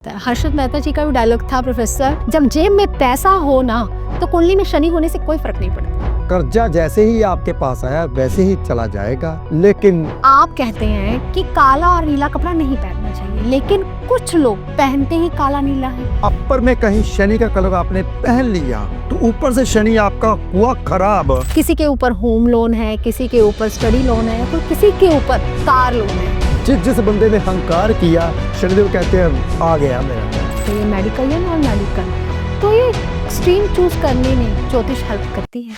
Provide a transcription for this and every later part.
हर्षद मेहता जी का भी डायलॉग था प्रोफेसर, जब जेब में पैसा हो ना तो कुंडली में शनि होने से कोई फर्क नहीं पड़ता। कर्जा जैसे ही आपके पास आया वैसे ही चला जाएगा। लेकिन आप कहते हैं कि काला और नीला कपड़ा नहीं पहनना चाहिए, लेकिन कुछ लोग पहनते ही काला नीला है। अपर में कहीं शनि का कलर आपने पहन लिया तो ऊपर से शनि आपका हुआ खराब। किसी के ऊपर होम लोन है, किसी के ऊपर स्टडी लोन है, तो किसी के ऊपर कार लोन है। जिस बंदे ने अहंकार किया शनिदेव कहते हैं आ गया मेरा। तो ये मेडिकल है, नॉन मेडिकल, तो ये स्ट्रीम चूज करने में ज्योतिष हेल्प करती है।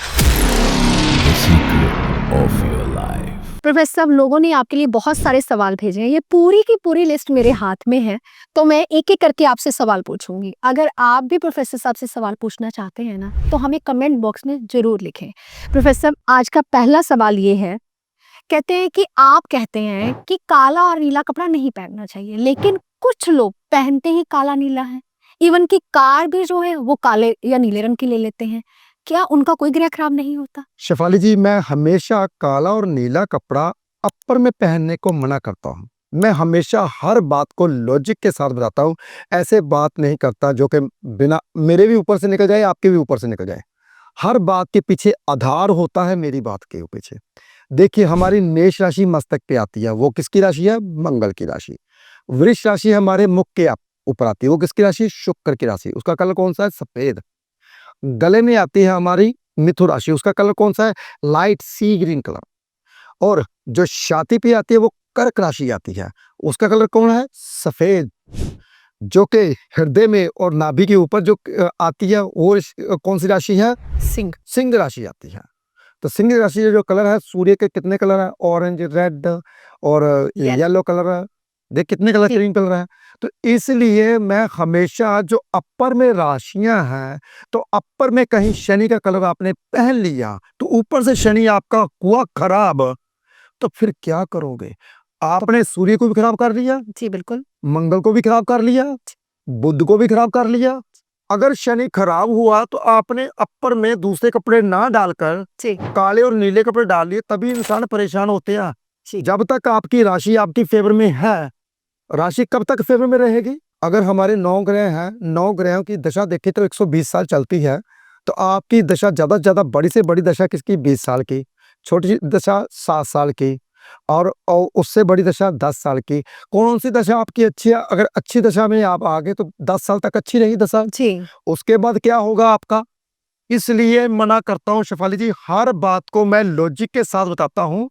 प्रोफेसर साहब, लोगों ने आपके लिए बहुत सारे सवाल भेजे हैं, ये पूरी की पूरी लिस्ट मेरे हाथ में है, तो मैं एक एक करके आपसे सवाल पूछूंगी। अगर आप भी प्रोफेसर साहब से सवाल पूछना चाहते हैं ना, तो हमें कमेंट बॉक्स में जरूर लिखें। प्रोफेसर, आज का पहला सवाल ये है, कहते हैं कि आप कहते हैं कि काला और नीला कपड़ा नहीं पहनना चाहिए, लेकिन कुछ लोग पहनते ही काला नीला है। इवन की कार भी जो है वो काले या नीले रंग की ले लेते हैं। क्या उनका कोई ग्रह खराब नहीं होता? शेफाली जी, मैं हमेशा काला और नीला कपड़ा अपर में पहनने को मना करता हूँ। मैं हमेशा हर बात को लॉजिक के साथ बताता हूँ, ऐसे बात नहीं करता जो कि बिना मेरे भी ऊपर से निकल जाए, आपके भी ऊपर से निकल जाए। हर बात के पीछे आधार होता है मेरी बात के पीछे। देखिए, हमारी मेष राशि मस्तक पे आती है, वो किसकी राशि है? मंगल की राशि। वृष राशि हमारे मुख के ऊपर आती है, वो किसकी राशि? शुक्र की राशि। उसका कलर कौन सा है? सफेद। गले में आती है हमारी मिथुन राशि, उसका कलर कौन सा है? लाइट सी ग्रीन कलर। और जो छाती पे आती है वो कर्क राशि आती है, उसका कलर कौन है? सफेद। जो कि हृदय में और नाभि के ऊपर जो आती है वो कौन सी राशि है? सिंह। सिंह राशि आती है। तो सिंह राशि जो कलर है, सूर्य के कितने कलर है? ऑरेंज, रेड और येलो कलर है। देख कितने कलर, ग्रीन कलर है। तो इसलिए मैं हमेशा जो अपर में राशियां हैं, तो अपर में कहीं शनि का कलर आपने पहन लिया तो ऊपर से शनि आपका हुआ खराब, तो फिर क्या करोगे? आपने सूर्य को भी खराब कर लिया, जी बिल्कुल, मंगल को भी खराब कर लिया, बुध को भी खराब कर लिया। अगर शनि खराब हुआ तो आपने अपर में दूसरे कपड़े ना डालकर काले और नीले कपड़े डाल लिए, तभी इंसान परेशान होते हैं। जब तक आपकी राशि आपकी फेवर में है, राशि कब तक फेवर में रहेगी? अगर हमारे 9 ग्रह हैं, 9 ग्रहों की दशा देखें तो 120 साल चलती है। तो आपकी दशा ज्यादा से ज्यादा बड़ी से बड़ी दशा किसकी? 20 साल की। छोटी दशा 7 साल की, और उससे बड़ी दशा 10 साल की। कौन सी दशा आपकी अच्छी है? अगर अच्छी दशा में आप आ गए तो 10 साल तक अच्छी रही दशा जी। उसके बाद क्या होगा आपका? इसलिए मना करता हूं शेफाली जी, हर बात को मैं लॉजिक के साथ बताता हूं।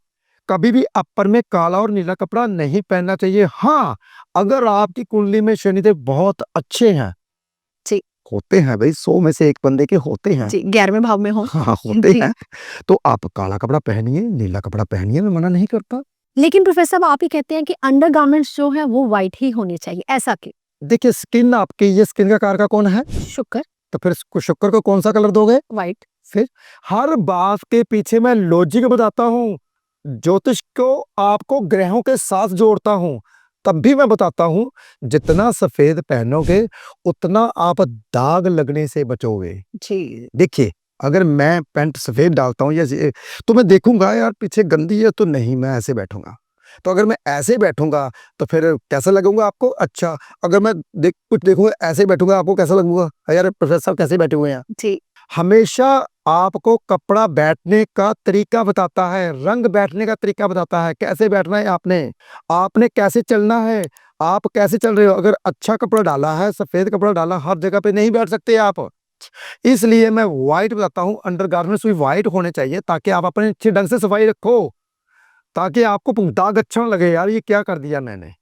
कभी भी अपर में काला और नीला कपड़ा नहीं पहनना चाहिए। हाँ, अगर आपकी कुंडली में शनिदेव बहुत अच्छे हैं, जी होते हैं भाई, 100 में से एक बंदे के होते हैं, जी, 11वें भाव में हो। हाँ होते जी। हैं, तो आप काला कपड़ा पहनिए, नीला कपड़ा पहनिए, मैं मना नहीं करता। लेकिन प्रोफेसर साहब, आप ही कहते हैं कि अंडरगारमेंट्स जो है वो व्हाइट ही होने चाहिए, ऐसा क्यों? देखिए, स्किन आपकी, ये स्किन का कारक कौन है? शुक्र। तो फिर शुक्र को कौन सा कलर दोगे? व्हाइट। फिर हर बात के पीछे मैं लॉजिक बताता हूँ, ज्योतिष को आपको ग्रहों के साथ जोड़ता हूँ, तब भी मैं बताता हूँ जितना सफेद पहनोगे उतना आप दाग लगने से बचोगे। जी। देखिए, अगर मैं पैंट सफेद डालता हूँ या तो मैं देखूंगा यार पीछे गंदी है, तो नहीं, मैं ऐसे बैठूंगा। तो अगर मैं ऐसे बैठूंगा तो फिर कैसा लगूंगा आपको? अच्छा, अगर मैं कुछ देखूंगा ऐसे बैठूंगा, आपको कैसा लगूंगा? यार प्रोफेसर साहब कैसे बैठे हुए हैं? जी। हमेशा आपको कपड़ा बैठने का तरीका बताता है, रंग बैठने का तरीका बताता है, कैसे बैठना है आपने कैसे चलना है, आप कैसे चल रहे हो। अगर अच्छा कपड़ा डाला है, सफेद कपड़ा डाला, हर जगह पे नहीं बैठ सकते आप। इसलिए मैं व्हाइट बताता हूँ, अंडरगारमेंट्स भी व्हाइट होने चाहिए, ताकि आप अपने अच्छे ढंग से सफाई रखो, ताकि आपको दाग अच्छा ना लगे, यार ये क्या कर दिया मैंने।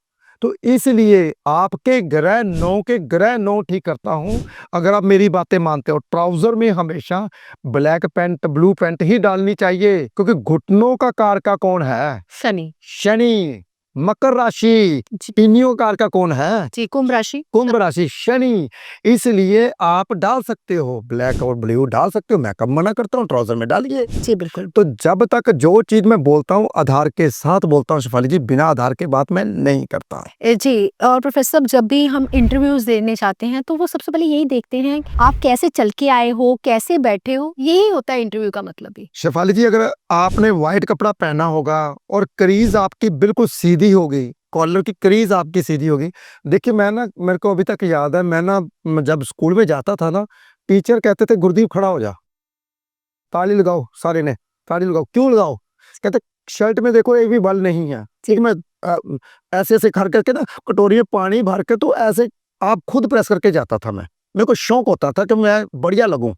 तो इसलिए आपके ग्रह 9 के ग्रह 9 ठीक करता हूं। अगर आप मेरी बातें मानते हो, ट्राउजर में हमेशा ब्लैक पैंट, ब्लू पैंट ही डालनी चाहिए, क्योंकि घुटनों का कारक कौन है? शनि। शनि। मकर राशि, तीनियों कार का कौन है? जी, कुंभ राशि। कुंभ राशि, शनि। इसलिए आप डाल सकते हो, ब्लैक और ब्लू डाल सकते हो, मैं कब मना करता हूँ, ट्राउजर में डालिए। जी बिल्कुल। तो जब तक जो चीज मैं बोलता हूँ आधार के साथ बोलता हूँ शेफाली जी, बिना आधार के बात मैं नहीं करता। जी, और प्रोफेसर साहब, जब भी हम इंटरव्यूज देने जाते हैं तो वो सबसे पहले यही देखते हैं आप कैसे चल के आए हो, कैसे बैठे हो, यही होता है इंटरव्यू का मतलब ही। शेफाली जी, अगर आपने व्हाइट कपड़ा पहना होगा और क्रीज आपकी बिल्कुल सीधी होगी, कॉलर की क्रीज आपकी सीधी होगी। देखिए मेरे को अभी तक याद है, जब स्कूल में जाता था ना, टीचर कहते थे गुरदीप खड़ा हो जा, ताली लगाओ, सारे ने ताली लगाओ। क्यों लगाओ? कहते शर्ट में देखो एक भी बल नहीं है। ठीक, मैं ऐसे ऐसे कर करके ना कटोरी में पानी भर के तो ऐसे आप खुद प्रेस करके जाता था। मेरे को शौक होता था कि मैं बढ़िया लगूं।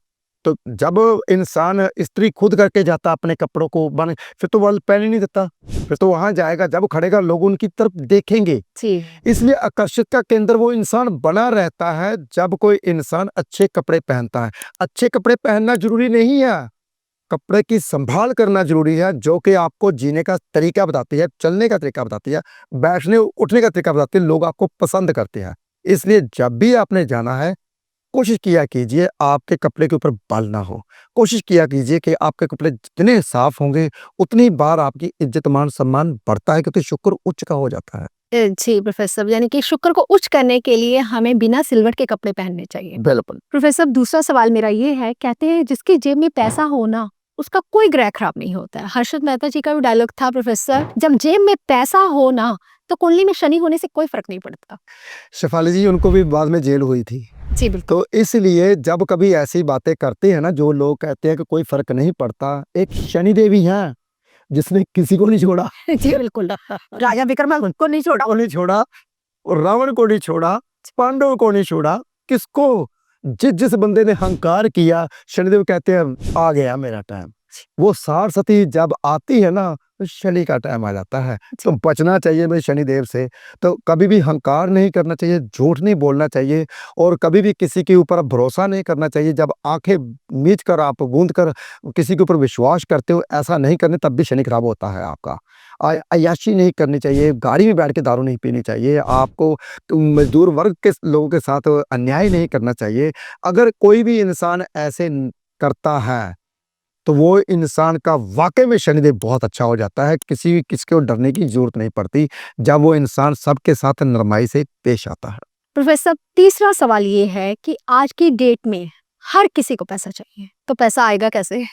तो जब इंसान इस्त्री खुद करके जाता अपने कपड़ों को बन, फिर तो बल पहन ही नहीं देता। फिर तो वहां जाएगा, जब खड़ेगा लोग उनकी तरफ देखेंगे। जी इसलिए आकर्षित का केंद्र वो इंसान बना रहता है जब कोई इंसान अच्छे कपड़े पहनता है। अच्छे कपड़े पहनना जरूरी नहीं है, कपड़े की संभाल करना जरूरी है, जो कि आपको जीने का तरीका बताती है, चलने का तरीका बताती है, बैठने उठने का तरीका बताती है, लोग आपको पसंद करते हैं। इसलिए जब भी आपने जाना है, कोशिश किया कीजिए आपके कपड़े के ऊपर बाल ना हो। कोशिश किया कीजिए कि आपके कपड़े जितने साफ होंगे उतनी बार आपकी इज्जत मान सम्मान बढ़ता है, क्योंकि शुक्र उच्च का हो जाता है। जी प्रोफेसर, यानी कि शुक्र को उच्च करने के लिए हमें बिना सिलवट के कपड़े पहनने चाहिए। बिल्कुल। प्रोफेसर, दूसरा सवाल मेरा ये है, कहते हैं जिसकी जेब में पैसा हो ना, उसका कोई ग्रह खराब नहीं होता है। हर्षद मेहता जी का भी डायलॉग था प्रोफेसर, जब जेब में पैसा हो ना तो कुंडली में शनि होने से कोई फर्क नहीं पड़ता। शेफाली जी, उनको भी बाद में जेल हुई थी। जी बिल्कुल। तो इसलिए जब कभी ऐसी बातें करते हैं ना, जो लोग कहते हैं कि कोई फर्क नहीं पड़ता, एक शनि देवी हैं जिसने किसी को नहीं छोड़ा। जी बिल्कुल। राजा विक्रमादित्य को नहीं छोड़ा। को नहीं छोड़ा, और रावण को नहीं छोड़ा, पांडव को नहीं छोड़ा। किसको? जिस जिस बंदे ने अहंकार किया, शनिदेव कहते हैं आ गया मेरा टाइम। वो सारस्वती जब आती है ना, तो शनि का टाइम आ जाता है। तो बचना चाहिए भाई शनिदेव से। तो कभी भी अहंकार नहीं करना चाहिए, झूठ नहीं बोलना चाहिए, और कभी भी किसी के ऊपर भरोसा नहीं करना चाहिए। जब आंखें मीच कर आप बूंद कर किसी के ऊपर विश्वास करते हो, ऐसा नहीं करने तब भी शनि खराब होता है आपका। अय्याशी नहीं करनी चाहिए, गाड़ी में बैठ के दारू नहीं पीनी चाहिए, आपको मजदूर वर्ग के लोगों के साथ अन्याय नहीं करना चाहिए। अगर कोई भी इंसान ऐसे करता है तो वो इंसान का वाकई में शनिदेव बहुत अच्छा हो जाता है। किसको डरने की जरूरत नहीं पड़ती जब वो इंसान सबके साथ नरमाई से पेश आता है। प्रोफेसर, तीसरा सवाल ये है कि आज की डेट में हर किसी को पैसा चाहिए, तो पैसा आएगा कैसे?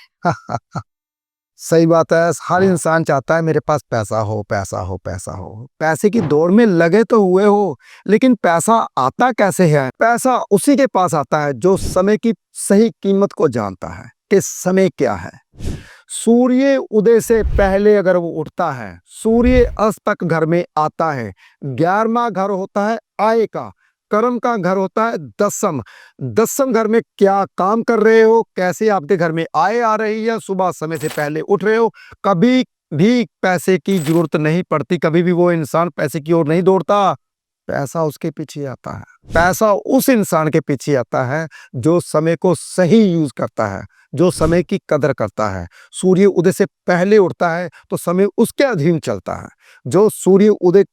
सही बात है, हर इंसान चाहता है मेरे पास पैसा हो, पैसा हो, पैसा हो। पैसे की दौड़ में लगे तो हुए हो, लेकिन पैसा आता कैसे है? पैसा उसी के पास आता है जो समय की सही कीमत को जानता है कि समय क्या है। सूर्य उदय से पहले अगर वो उठता है, सूर्य अस्त तक घर में आता है। 11वां घर होता है आय का, कर्म का घर होता है दसम। दसम घर में क्या काम कर रहे हो, कैसे आपके घर में आय आ रही है, सुबह समय से पहले उठ रहे हो। कभी भी पैसे की जरूरत नहीं पड़ती, कभी भी वो इंसान पैसे की ओर नहीं दौड़ता, पैसा उसके पीछे आता है। पैसा उस इंसान के पीछे आता है जो समय को सही यूज करता है, जो समय की कदर करता है। सूर्य उदय से पहले उठता है तो समय उसके अधीन चलता है। जो सूर्य उदय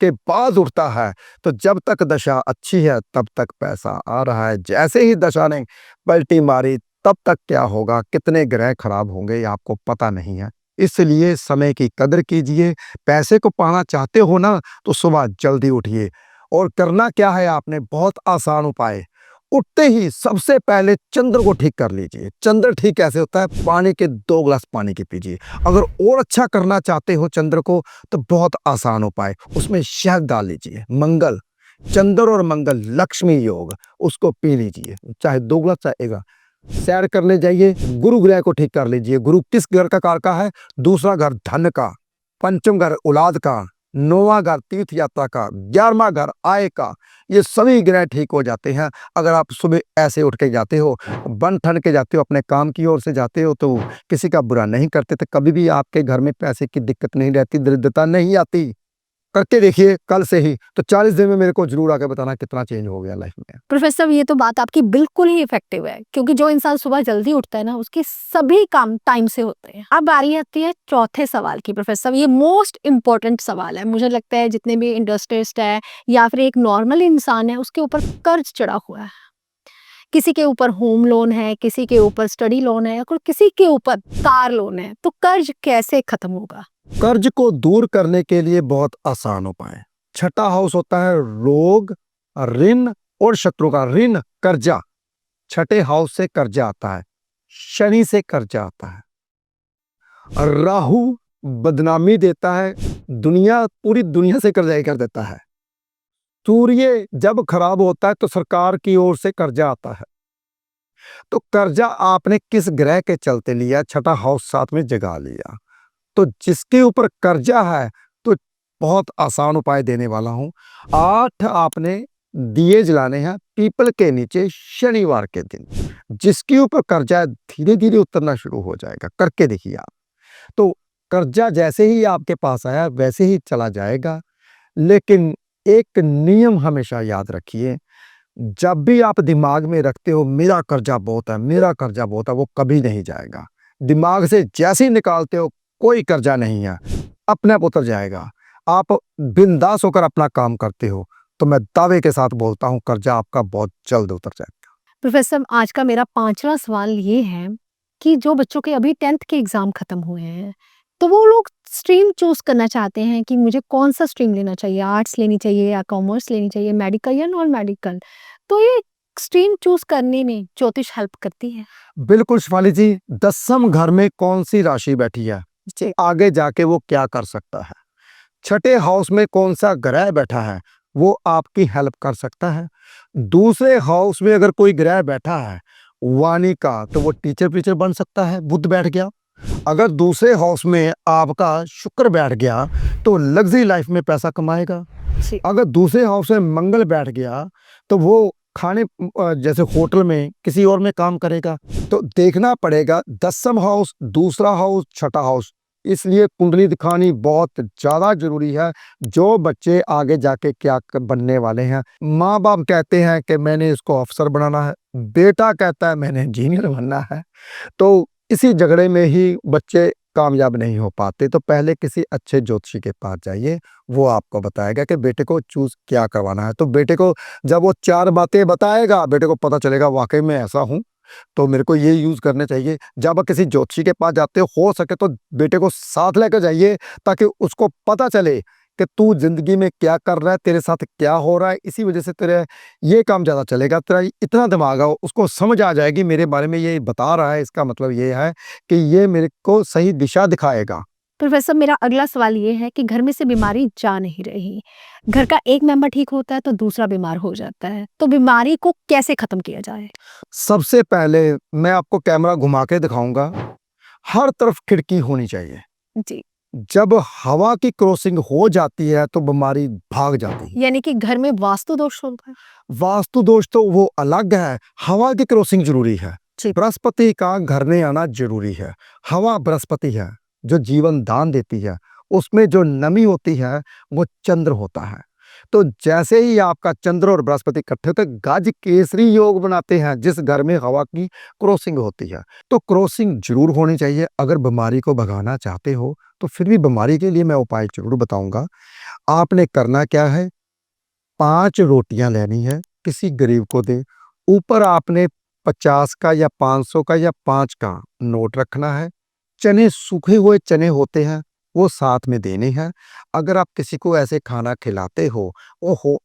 के बाद उठता है, तो जब तक दशा अच्छी है तब तक पैसा आ रहा है। जैसे ही दशा ने पलटी मारी, तब तक क्या होगा, कितने ग्रह खराब होंगे, ये आपको पता नहीं है। इसलिए समय की कदर कीजिए। पैसे को पाना चाहते हो ना, तो सुबह जल्दी उठिए। और करना क्या है आपने, बहुत आसान उपाय। उठते ही सबसे पहले चंद्र को ठीक कर लीजिए। चंद्र ठीक कैसे होता है? पानी के 2 गिलास पानी के पीजिए। अगर और अच्छा करना चाहते हो चंद्र को, तो बहुत आसान उपाय, उसमें शहद डाल लीजिए। मंगल, चंद्र और मंगल लक्ष्मी योग, उसको पी लीजिए, चाहे 2 गिलास चाहे 1 गिलास। सैर करने जाइए, गुरु ग्रह को ठीक कर लीजिए। गुरु किस घर का कारका है? दूसरा घर धन का, पंचम घर औलाद का, 9वां घर तीर्थ यात्रा का, 11वां घर आय का। ये सभी ग्रह ठीक हो जाते हैं अगर आप सुबह ऐसे उठ के जाते हो, बन ठन के जाते हो, अपने काम की ओर से जाते हो, तो किसी का बुरा नहीं करते, तो कभी भी आपके घर में पैसे की दिक्कत नहीं रहती, दरिद्रता नहीं आती। करके देखिए कल से ही, तो 40 दिन में मेरे को जरूर आके बताना कितना चेंज हो गया लाइफ में। प्रोफेसर, ये तो बात आपकी बिल्कुल ही इफेक्टिव है, क्योंकि जो इंसान सुबह जल्दी उठता है ना, उसके सभी काम टाइम से होते हैं। अब बारी आती है चौथे सवाल की। प्रोफेसर, ये मोस्ट इम्पोर्टेंट सवाल है। मुझे लगता है जितने भी इंडस्ट्रियलिस्ट है या फिर एक नॉर्मल इंसान है, उसके ऊपर कर्ज चढ़ा हुआ है। किसी के ऊपर होम लोन है, किसी के ऊपर स्टडी लोन है, और किसी के ऊपर कार लोन है। तो कर्ज कैसे खत्म होगा? कर्ज को दूर करने के लिए बहुत आसान उपाय। छठा हाउस होता है रोग, ऋण और शत्रु का। ऋण कर्जा, छठे हाउस से कर्जा आता है। शनि से कर्जा आता है। राहु बदनामी देता है, दुनिया पूरी दुनिया से कर्जा कर देता है। सूर्य जब खराब होता है तो सरकार की ओर से कर्जा आता है। तो कर्जा आपने किस ग्रह के चलते लिया, छठा हाउस साथ में जगा लिया। तो जिसके ऊपर कर्जा है तो बहुत आसान उपाय देने वाला हूं। 8 आपने दिए जलाने हैं पीपल के नीचे शनिवार के दिन। जिसके ऊपर कर्जा धीरे धीरे उतरना शुरू हो जाएगा, करके देखिए आप। तो कर्जा जैसे ही आपके पास आया वैसे ही चला जाएगा। लेकिन एक नियम हमेशा याद रखिए, जब भी आप दिमाग में रखते हो मेरा कर्जा बहुत है, मेरा कर्जा बहुत है, वो कभी नहीं जाएगा। दिमाग से जैसे ही निकालते हो कोई कर्जा नहीं है, अपने आप उतर जाएगा। आप बिंदास होकर अपना काम करते हो तो मैं दावे के साथ बोलता हूं कर्जा आपका बहुत जल्द उतर जाएगा। प्रोफेसर साहब, आज का मेरा 5वां सवाल ये है कि जो बच्चों के अभी 10th के एग्ज़ाम ख़त्म हुए हैं, तो वो लोग स्ट्रीम चूज़ करना चाहते हैं कि मुझे कौन-सा स्ट्रीम लेना चाहिए, आर्ट्स लेनी चाहिए या कॉमर्स लेनी चाहिए, मेडिकल या नॉन मेडिकल। तो ये स्ट्रीम चूज़ करने में ज्योतिष हेल्प करती है? बिल्कुल शिफाली जी, 10th घर में कौन सी राशि बैठी है, जी। आगे जाके वो क्या कर सकता है। छठे हाउस में कौन सा ग्रह बैठा है वो आपकी हेल्प कर सकता है। दूसरे हाउस में अगर कोई ग्रह बैठा है वाणी का, तो वो टीचर वीचर बन सकता है, बुध बैठ गया। अगर दूसरे हाउस में आपका शुक्र बैठ गया तो लग्जरी लाइफ में पैसा कमाएगा। जी। अगर दूसरे हाउस में मंगल बैठ गया तो वो खाने जैसे होटल में किसी और में काम करेगा। तो देखना पड़ेगा 10th हाउस, दूसरा हाउस, छठा हाउस। इसलिए कुंडली दिखानी बहुत ज़्यादा ज़रूरी है। जो बच्चे आगे जाके क्या बनने वाले हैं, माँ बाप कहते हैं कि मैंने इसको अफसर बनाना है, बेटा कहता है मैंने इंजीनियर बनना है, तो इसी झगड़े में ही बच्चे कामयाब नहीं हो पाते। तो पहले किसी अच्छे ज्योतिषी के पास जाइए, वो आपको बताएगा कि बेटे को चूज क्या करवाना है। तो बेटे को जब वो 4 बातें बताएगा, बेटे को पता चलेगा वाकई में ऐसा हूँ, तो मेरे को ये यूज करने चाहिए। जब आप किसी ज्योतिषी के पास जाते हो सके तो बेटे को साथ लेकर जाइए, ताकि उसको पता चले कि तू जिंदगी में क्या कर रहा है, तेरे साथ क्या हो रहा है। इसी वजह से तेरे ये काम ज़्यादा चलेगा। तेरा इतना दिमाग है, उसको समझ आ जाएगी मेरे बारे में ये बता रहा है, इसका मतलब ये है कि ये मेरे को सही दिशा दिखाएगा। प्रोफेसर, मेरा अगला सवाल ये है कि घर में से बीमारी जा नहीं रही। घर का एक मेंबर ठीक होता है तो दूसरा बीमार हो जाता है। तो बीमारी को कैसे खत्म किया जाए? सबसे पहले मैं आपको कैमरा घुमा के दिखाऊंगा। हर तरफ खिड़की होनी चाहिए। जी। जब हवा की क्रॉसिंग हो जाती है तो बीमारी भाग जाती है। यानी कि घर में वास्तु दोष होगा? वास्तु दोष तो वो अलग है, हवा की क्रॉसिंग जरूरी है। जी। बृहस्पति का घर में आना जरूरी है। हवा बृहस्पति है जो जीवन दान देती है, उसमें जो नमी होती है वो चंद्र होता है। तो जैसे ही आपका चंद्र और बृहस्पति इकट्ठे होकर गाज केसरी योग बनाते हैं, जिस घर में हवा की क्रॉसिंग होती है, तो क्रॉसिंग जरूर होनी चाहिए। अगर बीमारी को भगाना चाहते हो तो फिर भी बीमारी के लिए मैं उपाय जरूर बताऊंगा। आपने करना क्या है, 5 रोटियां लेनी है, किसी गरीब को दे। ऊपर आपने 50 का या 500 का या 5 का नोट रखना है। चने, सूखे हुए चने होते हैं, वो साथ में देने हैं। अगर आप किसी को ऐसे खाना खिलाते हो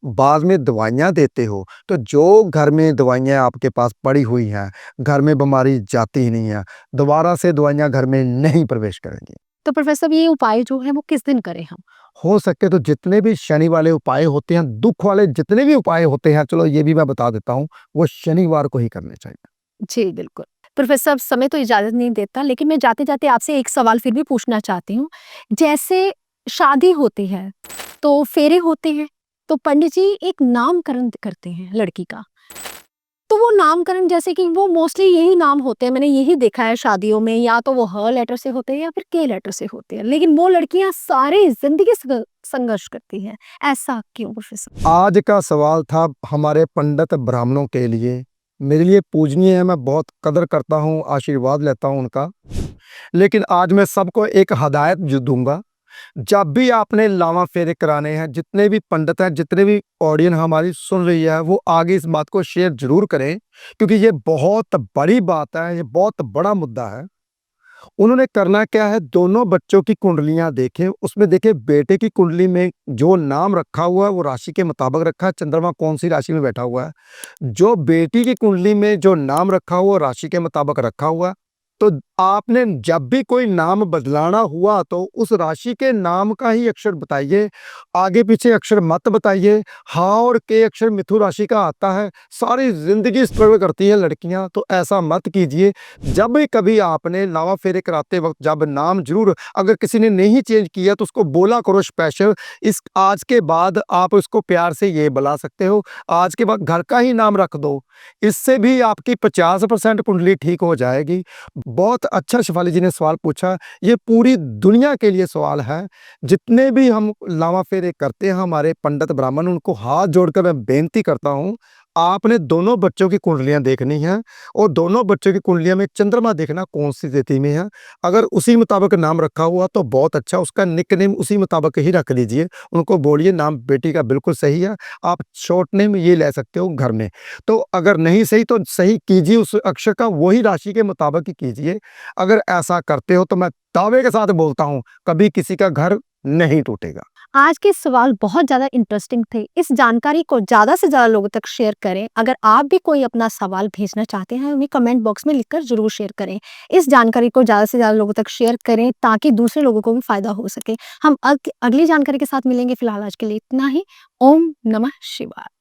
बाद में दवाइयाँ देते हो, तो जो घर में दवाइयाँ आपके पास पड़ी हुई हैं, घर में बीमारी जाती ही नहीं है, दोबारा से दवाइयाँ घर में नहीं प्रवेश करेंगी। तो प्रोफेसर, ये उपाय जो है वो किस दिन करें हम? हो सके तो जितने भी शनि वाले उपाय होते हैं, दुख वाले जितने भी उपाय होते हैं, चलो ये भी मैं बता देता हूँ, वो शनिवार को ही करने चाहिए। जी, बिल्कुल। प्रोफेसर साहब, समय तो इजाज़त नहीं देता, लेकिन मैं जाते-जाते आपसे एक सवाल फिर भी पूछना चाहती हूँ। जैसे शादी होती है, तो फेरे होते हैं, तो पंडित जी एक नामकरण करते हैं लड़की का। तो वो नामकरण जैसे कि वो मोस्टली यही नाम होते हैं, मैंने यही देखा है शादियों में, या तो वो ह लेटर से होते हैं या फिर के लेटर से होते हैं। लेकिन वो लड़कियाँ सारी ज़िंदगी संघर्ष करती हैं। ऐसा क्यों प्रोफेसर? आज का सवाल था हमारे पंडित ब्राह्मणों के लिए। मेरे लिए पूजनीय है, मैं बहुत कदर करता हूँ, आशीर्वाद लेता हूँ उनका। लेकिन आज मैं सबको एक हदायत दूंगा, जब भी आपने लावा फेरे कराने हैं, जितने भी पंडित हैं, जितने भी ऑडियंस हमारी सुन रही है, वो आगे इस बात को शेयर जरूर करें, क्योंकि ये बहुत बड़ी बात है, ये बहुत बड़ा मुद्दा है। उन्होंने करना क्या है, दोनों बच्चों की कुंडलियां देखें, उसमें देखें बेटे की कुंडली में जो नाम रखा हुआ है वो राशि के मुताबिक रखा है, चंद्रमा कौन सी राशि में बैठा हुआ है। जो बेटी की कुंडली में जो नाम रखा हुआ राशि के मुताबिक रखा हुआ है, तो आपने जब भी कोई नाम बदलाना हुआ तो उस राशि के नाम का ही अक्षर बताइए, आगे पीछे अक्षर मत बताइए। हाँ और के अक्षर मिथुन राशि का आता है, सारी ज़िंदगी स्ट्रगल करती हैं लड़कियाँ, तो ऐसा मत कीजिए। जब भी कभी आपने लावा फेरे कराते वक़्त जब नाम ज़रूर अगर किसी ने नहीं चेंज किया तो उसको बोला करो स्पेशल, इस आज के बाद आप उसको प्यार से ये बुला सकते हो, आज के बाद घर का ही नाम रख दो। इससे भी आपकी 50% कुंडली ठीक हो जाएगी। बहुत अच्छा शिफाली जी ने सवाल पूछा, ये पूरी दुनिया के लिए सवाल है। जितने भी हम लावा फेरे करते हैं हमारे पंडित ब्राह्मण, उनको हाथ जोड़कर मैं बेनती करता हूँ, आपने दोनों बच्चों की कुंडलियाँ देखनी हैं और दोनों बच्चों की कुंडलियों में चंद्रमा देखना कौन-सी तिथि में है। अगर उसी मुताबिक नाम रखा हुआ तो बहुत अच्छा, उसका निकनेम उसी मुताबिक ही रख लीजिए। उनको बोलिए नाम बेटी का बिल्कुल सही है, आप शॉर्ट नेम ये ले सकते हो घर में। तो अगर नहीं सही तो सही कीजिए, उस अक्षर का वही राशि के मुताबिक ही कीजिए। अगर ऐसा करते हो तो मैं दावे के साथ बोलता हूँ, कभी किसी का घर नहीं टूटेगा। आज के सवाल बहुत ज़्यादा इंटरेस्टिंग थे। इस जानकारी को ज़्यादा से ज़्यादा लोगों तक शेयर करें। अगर आप भी कोई अपना सवाल भेजना चाहते हैं, हमें कमेंट बॉक्स में लिखकर ज़रूर शेयर करें। इस जानकारी को ज़्यादा से ज़्यादा लोगों तक शेयर करें ताकि दूसरे लोगों को भी फ़ायदा हो सके। हम अगली जानकारी के साथ मिलेंगे, फिलहाल आज के लिए इतना ही। ओम नमः शिवाय।